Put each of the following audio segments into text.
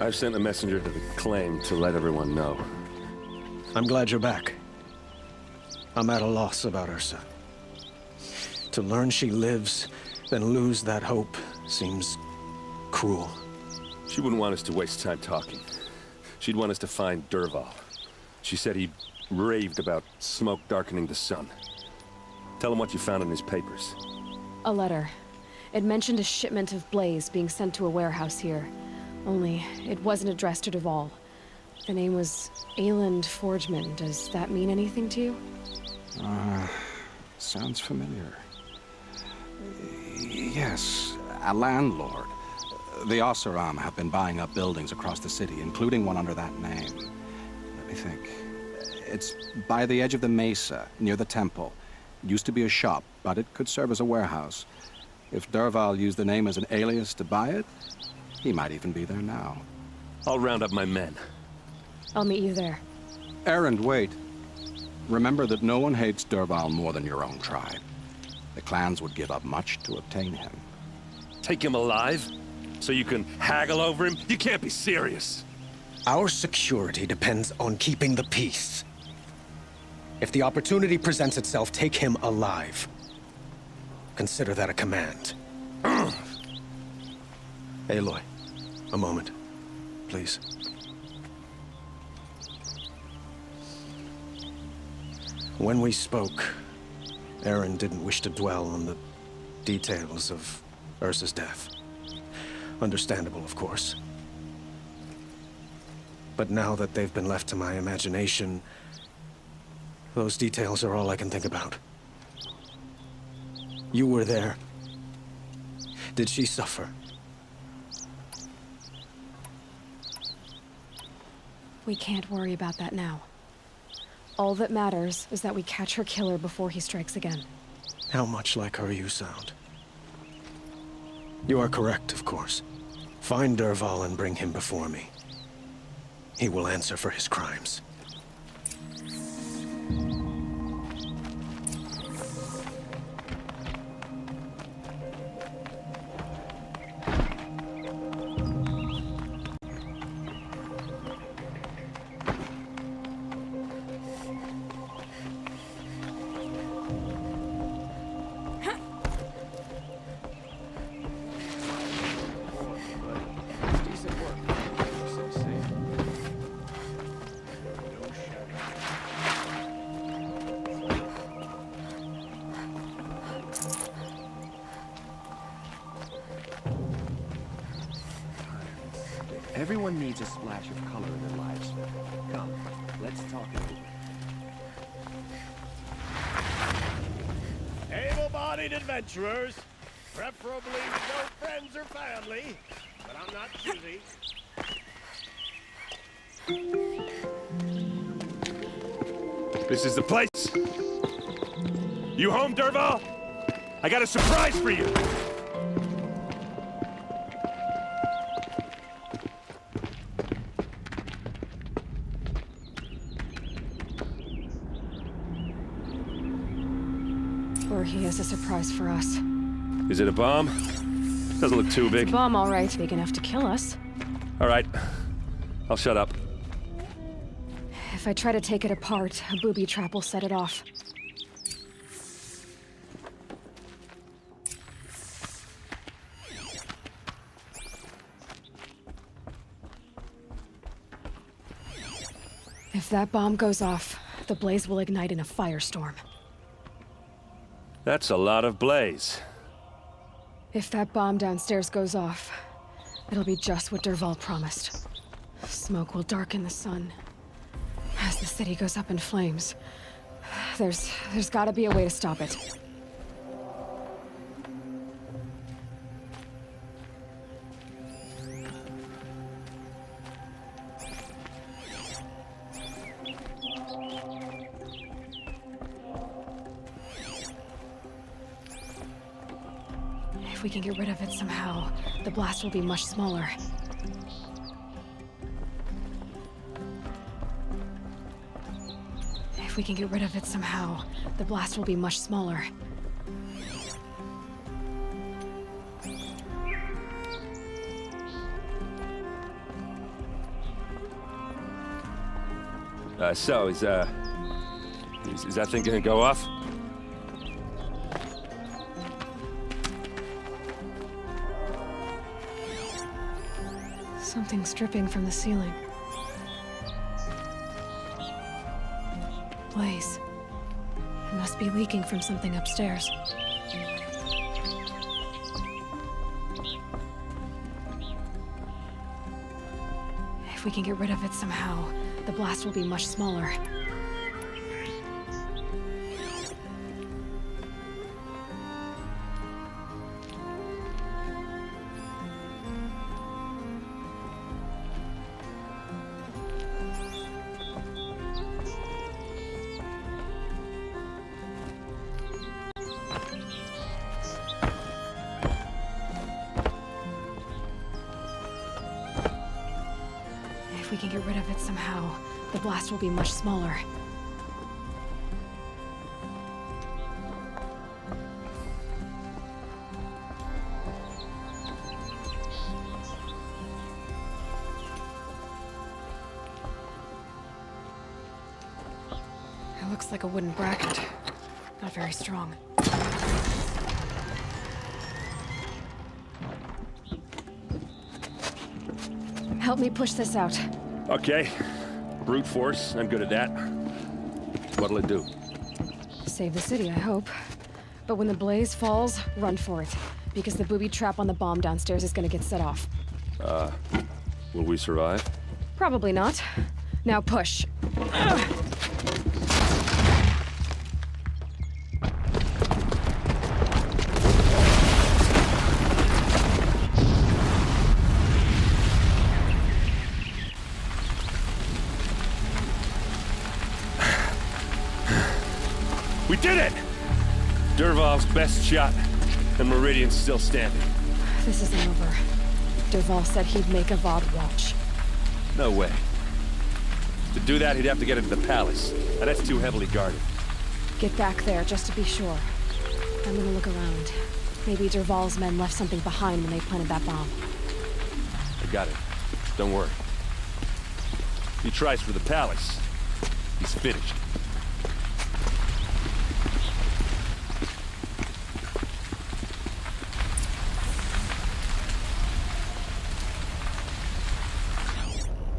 I've sent a messenger to the claim to let everyone know. I'm glad you're back. I'm at a loss about Ursa. To learn she lives, then lose that hope, seems cruel. She wouldn't want us to waste time talking. She'd want us to find Dervahl. She said he raved about smoke darkening the sun. Tell him what you found in his papers. A letter. It mentioned a shipment of blaze being sent to a warehouse here. Only, it wasn't addressed to Dervahl. The name was Ayland Forgeman. Does that mean anything to you? Sounds familiar. Yes, a landlord. The Oseram have been buying up buildings across the city, including one under that name. Let me think. It's by the edge of the mesa, near the temple. It used to be a shop, but it could serve as a warehouse. If Dervahl used the name as an alias to buy it, he might even be there now. I'll round up my men. I'll meet you there. Erend, wait. Remember that no one hates Dervahl more than your own tribe. The clans would give up much to obtain him. Take him alive? So you can haggle over him? You can't be serious. Our security depends on keeping the peace. If the opportunity presents itself, take him alive. Consider that a command. Aloy, a moment, please. When we spoke, Erend didn't wish to dwell on the details of Ursa's death. Understandable, of course. But now that they've been left to my imagination, those details are all I can think about. You were there. Did she suffer? We can't worry about that now. All that matters is that we catch her killer before he strikes again. How much like her you sound. You are correct, of course. Find Dervahl and bring him before me. He will answer for his crimes. Everyone needs a splash of color in their lives. Come, let's talk it over. Able-bodied adventurers, preferably with no friends or family, but I'm not choosy. This is the place. You home, Dervahl? I got a surprise for you. Or he has a surprise for us. Is it a bomb? Doesn't look too big. It's a bomb, all right. Big enough to kill us. All right. I'll shut up. If I try to take it apart, a booby trap will set it off. If that bomb goes off, the blaze will ignite in a firestorm. That's a lot of blaze. If that bomb downstairs goes off, it'll be just what Dervahl promised. Smoke will darken the sun. As the city goes up in flames, there's gotta be a way to stop it. If we can get rid of it somehow, the blast will be much smaller. If we can get rid of it somehow, the blast will be much smaller. So, is that thing gonna go off? Something's dripping from the ceiling. Blaze. It must be leaking from something upstairs. If we can get rid of it somehow, the blast will be much smaller. If we can get rid of it somehow, the blast will be much smaller. It looks like a wooden bracket. Not very strong. Help me push this out. Okay. Brute force, I'm good at that. What'll it do? Save the city, I hope. But when the blaze falls, run for it. Because the booby trap on the bomb downstairs is gonna get set off. Will we survive? Probably not. Now push. We did it! Dervahl's best shot, and Meridian's still standing. This isn't over. Dervahl said he'd make a Avad watch. No way. To do that, he'd have to get into the palace, and that's too heavily guarded. Get back there, just to be sure. I'm gonna look around. Maybe Dervahl's men left something behind when they planted that bomb. I got it. Don't worry. If he tries for the palace, he's finished.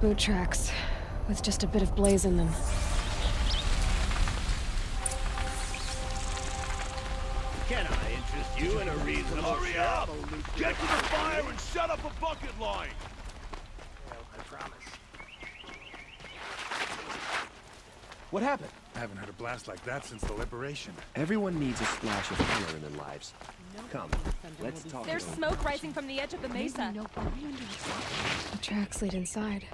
Boot tracks, with just a bit of blaze in them. Can I interest you in a reasonable Hurry up! Get to the fire and set up a bucket line! Well, I promise. What happened? I haven't heard a blast like that since the liberation. Everyone needs a splash of color in their lives. Come, let's talk. There's smoke rising from the edge of the mesa. The tracks lead inside.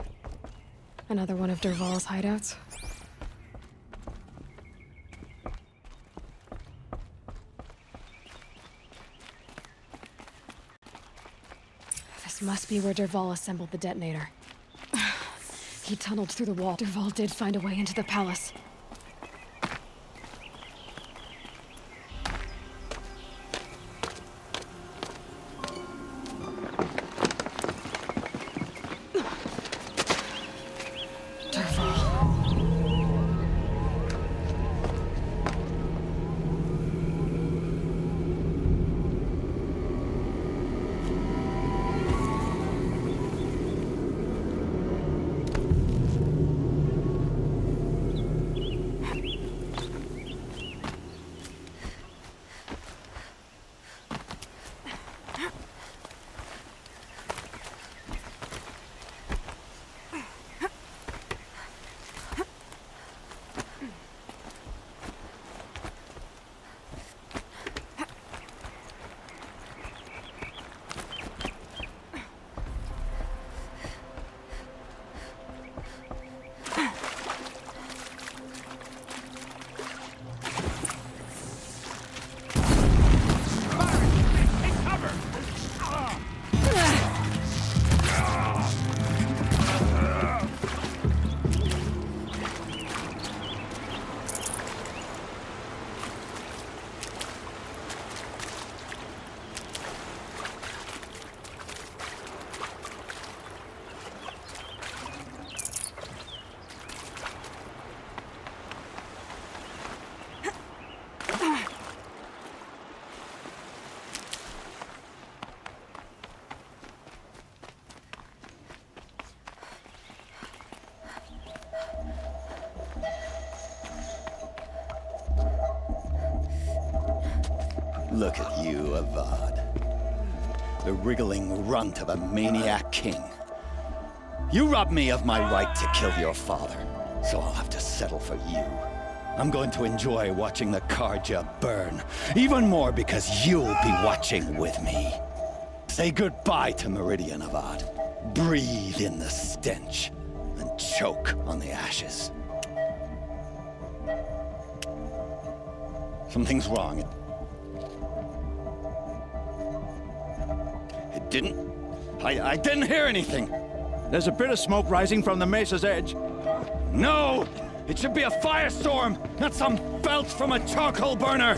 Another one of Dervahl's hideouts. This must be where Dervahl assembled the detonator. He tunneled through the wall. Dervahl did find a way into the palace. Look at you, Avad. The wriggling runt of a maniac king. You robbed me of my right to kill your father, so I'll have to settle for you. I'm going to enjoy watching the Karja burn, even more because you'll be watching with me. Say goodbye to Meridian, Avad. Breathe in the stench, and choke on the ashes. Something's wrong. It didn't... I didn't hear anything. There's a bit of smoke rising from the mesa's edge. No! It should be a firestorm, not some belch from a charcoal burner!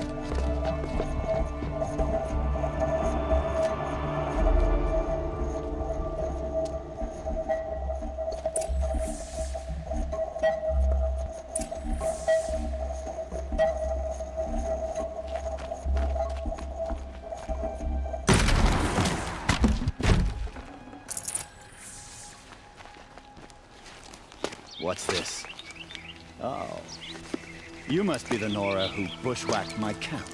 What's this? Oh. You must be the Nora who bushwhacked my camp.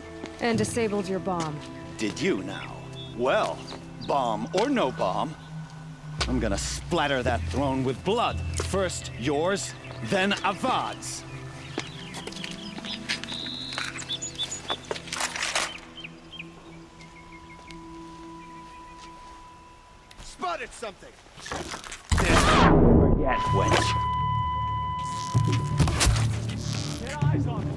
And disabled your bomb. Did you now? Well, bomb or no bomb, I'm gonna splatter that throne with blood. First yours, then Avad's. Spotted something! Never yet, wench. Get eyes on it!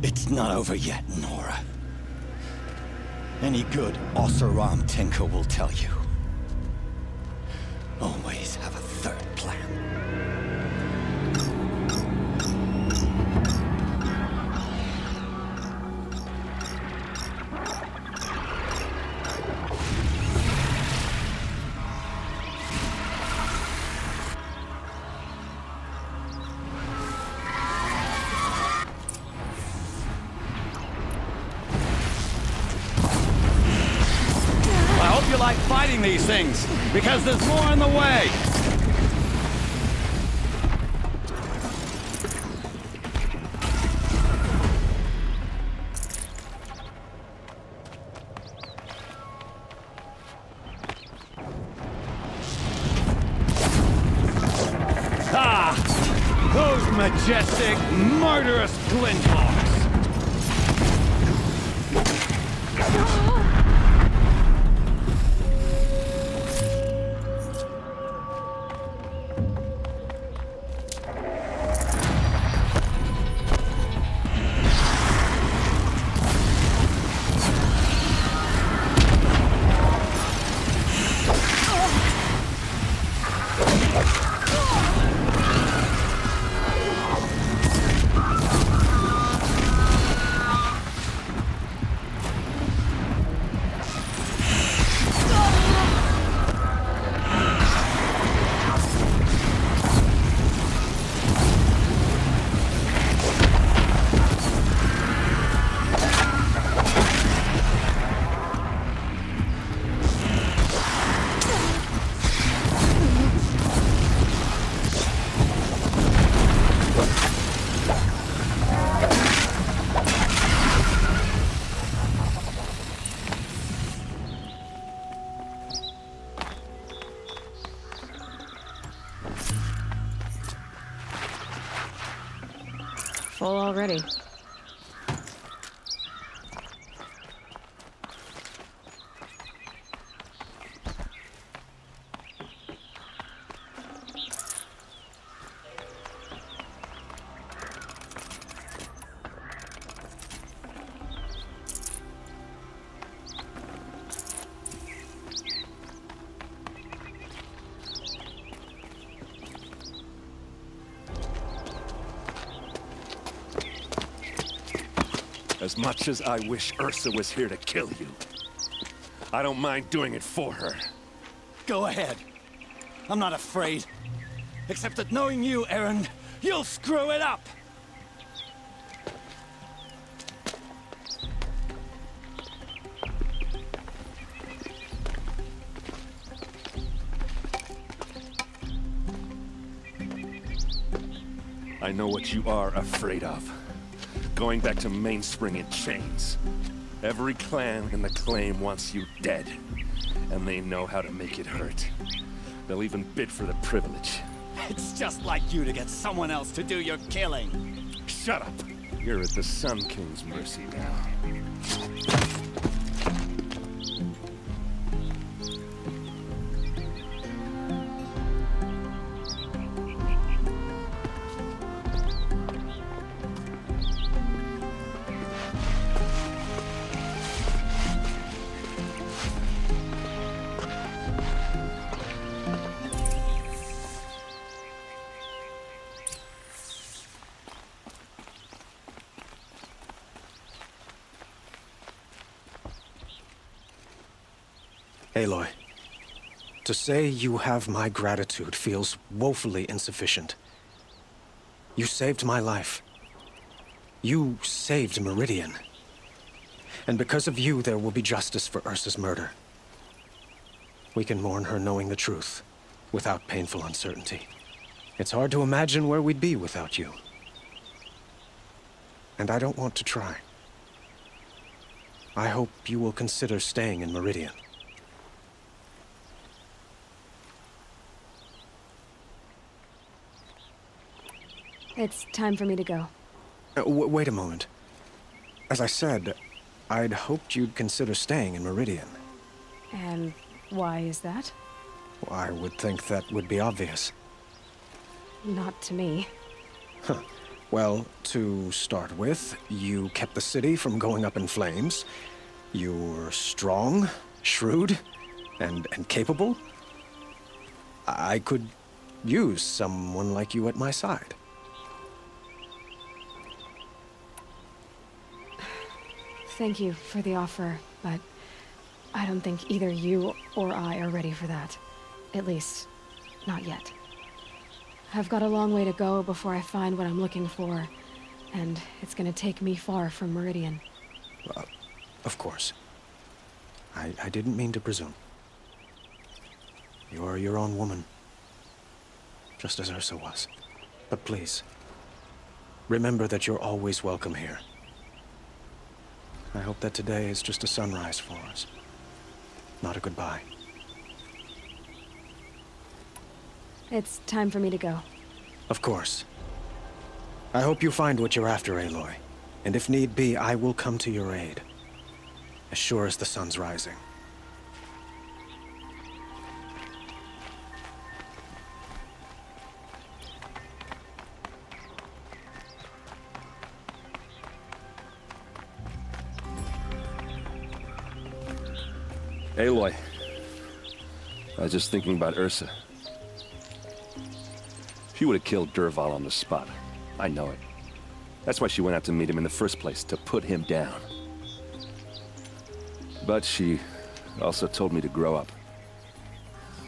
It's not over yet, Nora. Any good Oseram tinker will tell you. Always have a third plan. You like fighting these things, because there's more in the way! Ah! Those majestic, murderous glinthawks! Full already. As much as I wish Ursa was here to kill you, I don't mind doing it for her. Go ahead. I'm not afraid. Except that knowing you, Aaron, you'll screw it up! I I know what you are afraid of. Going back to Mainspring in chains. Every clan in the claim wants you dead. And they know how to make it hurt. They'll even bid for the privilege. It's just like you to get someone else to do your killing. Shut up! You're at the Sun King's mercy now. Aloy, to say you have my gratitude feels woefully insufficient. You saved my life. You saved Meridian. And because of you, there will be justice for Ursa's murder. We can mourn her knowing the truth, without painful uncertainty. It's hard to imagine where we'd be without you. And I don't want to try. I hope you will consider staying in Meridian. It's time for me to go. Wait a moment. As I said, I'd hoped you'd consider staying in Meridian. And why is that? Well, I would think that would be obvious. Not to me. Huh. Well, to start with, you kept the city from going up in flames. You were strong, shrewd, and capable. I could use someone like you at my side. Thank you for the offer, but I don't think either you or I are ready for that. At least, not yet. I've got a long way to go before I find what I'm looking for, and it's gonna take me far from Meridian. Of course. I didn't mean to presume. You're your own woman, just as Ursa was. But please, remember that you're always welcome here. I hope that today is just a sunrise for us, not a goodbye. It's time for me to go. Of course. I hope you find what you're after, Aloy. And if need be, I will come to your aid. As sure as the sun's rising. Aloy, I was just thinking about Ursa. She would have killed Dervahl on the spot. I know it. That's why she went out to meet him in the first place, to put him down. But she also told me to grow up.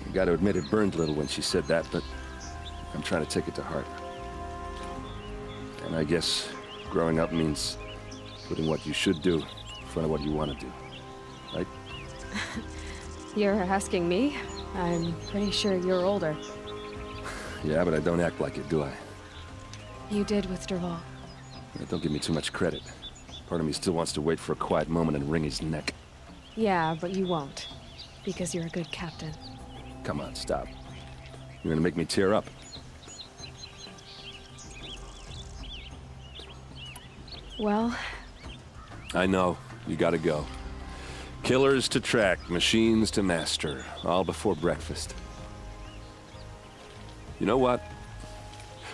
I gotta admit it burned a little when she said that, but I'm trying to take it to heart. And I guess growing up means putting what you should do in front of what you want to do. Right? You're asking me? I'm pretty sure you're older. Yeah, but I don't act like it, do I? You did with Dervahl. Yeah, don't give me too much credit. Part of me still wants to wait for a quiet moment and wring his neck. Yeah, but you won't. Because you're a good captain. Come on, stop. You're gonna make me tear up. Well... I know. You gotta go. Killers to track, machines to master, all before breakfast. You know what?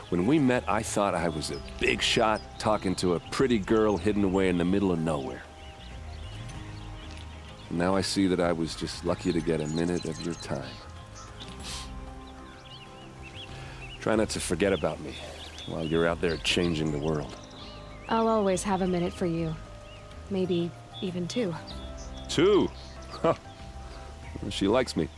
When we met, I thought I was a big shot talking to a pretty girl hidden away in the middle of nowhere. Now I see that I was just lucky to get a minute of your time. Try not to forget about me while you're out there changing the world. I'll always have a minute for you. Maybe even two. 2? Huh. She likes me.